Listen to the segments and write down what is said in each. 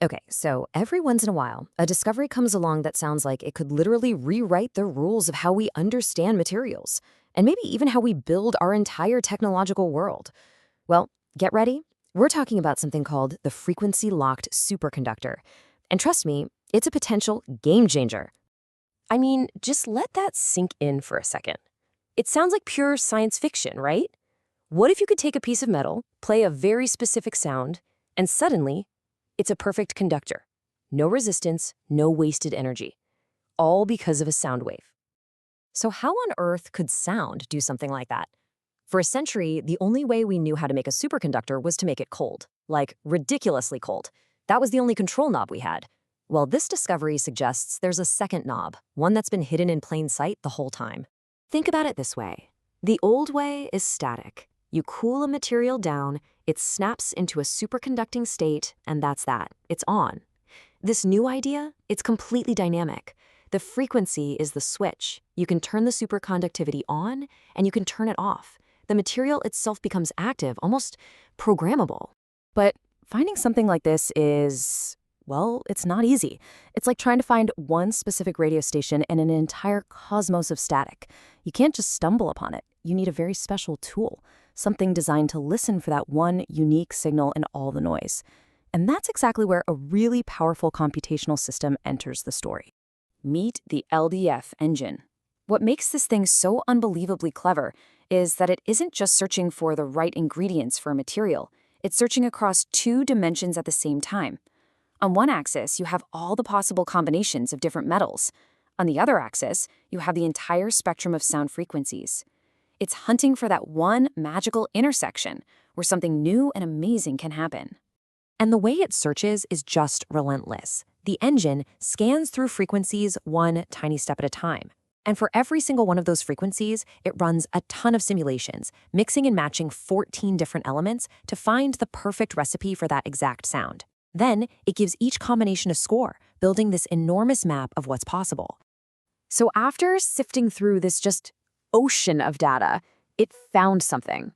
Okay, so every once in a while, a discovery comes along that sounds like it could literally rewrite the rules of how we understand materials, and maybe even how we build our entire technological world. Well, get ready. We're talking about something called the frequency-locked superconductor. And trust me, it's a potential game changer. I mean, just let that sink in for a second. It sounds like pure science fiction, right? What if you could take a piece of metal, play a very specific sound, and suddenly, it's a perfect conductor? No resistance, no wasted energy. All because of a sound wave. So how on earth could sound do something like that? For a century, the only way we knew how to make a superconductor was to make it cold, like ridiculously cold. That was the only control knob we had. Well, this discovery suggests there's a second knob, one that's been hidden in plain sight the whole time. Think about it this way. The old way is static. You cool a material down, it snaps into a superconducting state, and that's that. It's on. This new idea, it's completely dynamic. The frequency is the switch. You can turn the superconductivity on, and you can turn it off. The material itself becomes active, almost programmable. But finding something like this is, well, it's not easy. It's like trying to find one specific radio station in an entire cosmos of static. You can't just stumble upon it. You need a very special tool, something designed to listen for that one unique signal in all the noise. And that's exactly where a really powerful computational system enters the story. Meet the LDF engine. What makes this thing so unbelievably clever is that it isn't just searching for the right ingredients for a material. It's searching across two dimensions at the same time. On one axis, you have all the possible combinations of different metals. On the other axis, you have the entire spectrum of sound frequencies. It's hunting for that one magical intersection where something new and amazing can happen. And the way it searches is just relentless. The engine scans through frequencies one tiny step at a time. And for every single one of those frequencies, it runs a ton of simulations, mixing and matching 14 different elements to find the perfect recipe for that exact sound. Then, it gives each combination a score, building this enormous map of what's possible. So after sifting through this just ocean of data, it found something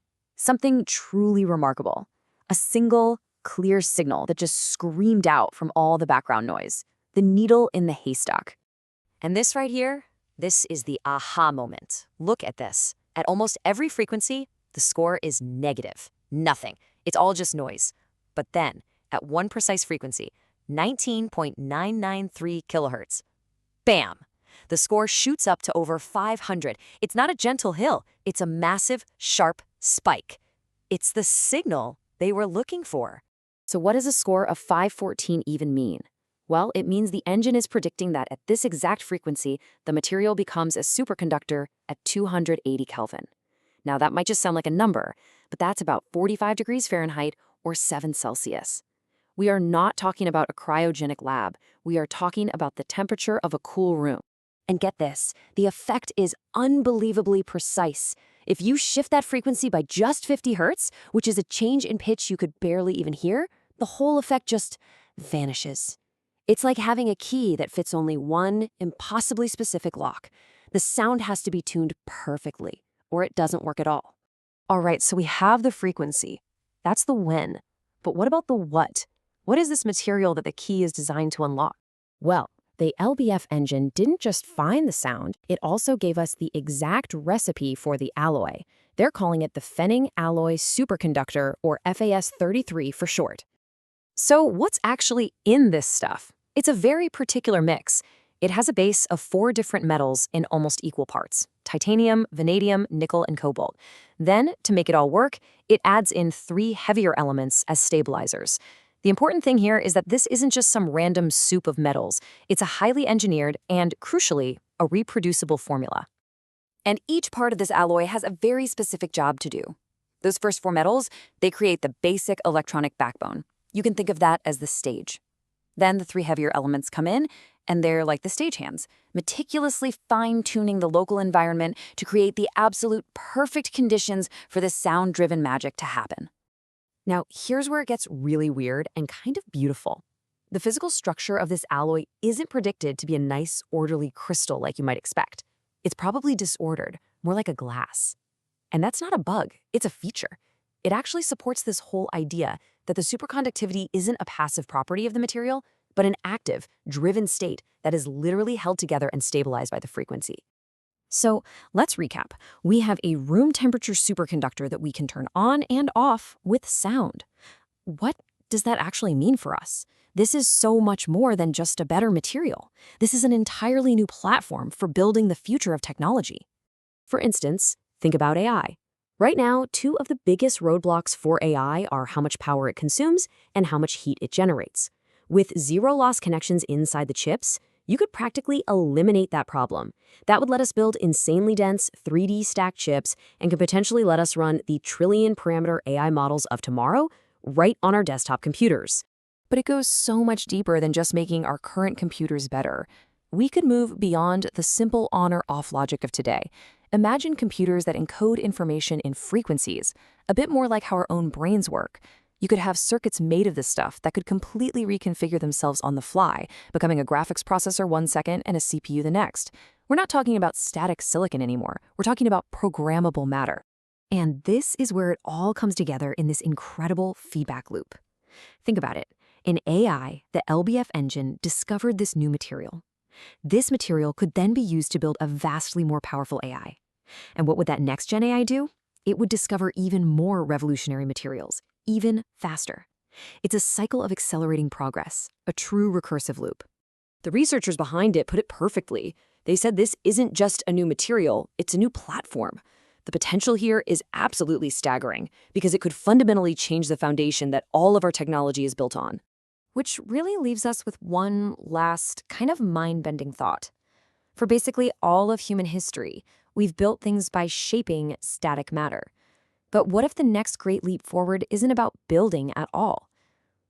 truly remarkable. A single, clear signal that just screamed out from all the background noise. The needle in the haystack. And this right here, this is the aha moment. Look at this. At almost every frequency, the score is negative. Nothing. It's all just noise. But then, at one precise frequency, 19.993 kilohertz, bam! The score shoots up to over 500. It's not a gentle hill. It's a massive, sharp spike. It's the signal they were looking for. So what does a score of 514 even mean? Well, it means the engine is predicting that at this exact frequency, the material becomes a superconductor at 280 Kelvin. Now, that might just sound like a number, but that's about 45 degrees Fahrenheit or 7 Celsius. We are not talking about a cryogenic lab. We are talking about the temperature of a cool room. And get this, the effect is unbelievably precise. If you shift that frequency by just 50 hertz, which is a change in pitch you could barely even hear, the whole effect just vanishes. It's like having a key that fits only one impossibly specific lock. The sound has to be tuned perfectly, or it doesn't work at all. All right, so we have the frequency. That's the when. But what about the what? What is this material that the key is designed to unlock? Well, the LBF engine didn't just find the sound, it also gave us the exact recipe for the alloy. They're calling it the Fenning Alloy Superconductor, or FAS-33 for short. So what's actually in this stuff? It's a very particular mix. It has a base of 4 different metals in almost equal parts: titanium, vanadium, nickel, and cobalt. Then, to make it all work, it adds in 3 heavier elements as stabilizers. The important thing here is that this isn't just some random soup of metals. It's a highly engineered and, crucially, a reproducible formula. And each part of this alloy has a very specific job to do. Those first 4 metals, they create the basic electronic backbone. You can think of that as the stage. Then the 3 heavier elements come in, and they're like the stagehands, meticulously fine-tuning the local environment to create the absolute perfect conditions for this sound-driven magic to happen. Now, here's where it gets really weird and kind of beautiful. The physical structure of this alloy isn't predicted to be a nice, orderly crystal like you might expect. It's probably disordered, more like a glass. And that's not a bug, it's a feature. It actually supports this whole idea, that the superconductivity isn't a passive property of the material, but an active, driven state that is literally held together and stabilized by the frequency. So let's recap. We have a room temperature superconductor that we can turn on and off with sound. What does that actually mean for us? This is so much more than just a better material. This is an entirely new platform for building the future of technology. For instance, think about AI. Right now, two of the biggest roadblocks for AI are how much power it consumes and how much heat it generates. With zero-loss connections inside the chips, you could practically eliminate that problem. That would let us build insanely dense 3D stacked chips and could potentially let us run the trillion-parameter AI models of tomorrow right on our desktop computers. But it goes so much deeper than just making our current computers better. We could move beyond the simple on or off logic of today. Imagine computers that encode information in frequencies, a bit more like how our own brains work. You could have circuits made of this stuff that could completely reconfigure themselves on the fly, becoming a graphics processor one second and a CPU the next. We're not talking about static silicon anymore. We're talking about programmable matter. And this is where it all comes together in this incredible feedback loop. Think about it. In AI, the LBF engine discovered this new material. This material could then be used to build a vastly more powerful AI. And what would that next-gen AI do? It would discover even more revolutionary materials, even faster. It's a cycle of accelerating progress, a true recursive loop. The researchers behind it put it perfectly. They said this isn't just a new material, it's a new platform. The potential here is absolutely staggering because it could fundamentally change the foundation that all of our technology is built on. Which really leaves us with one last kind of mind-bending thought. For basically all of human history, we've built things by shaping static matter. But what if the next great leap forward isn't about building at all?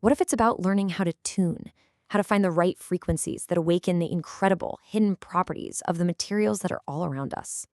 What if it's about learning how to tune, how to find the right frequencies that awaken the incredible hidden properties of the materials that are all around us?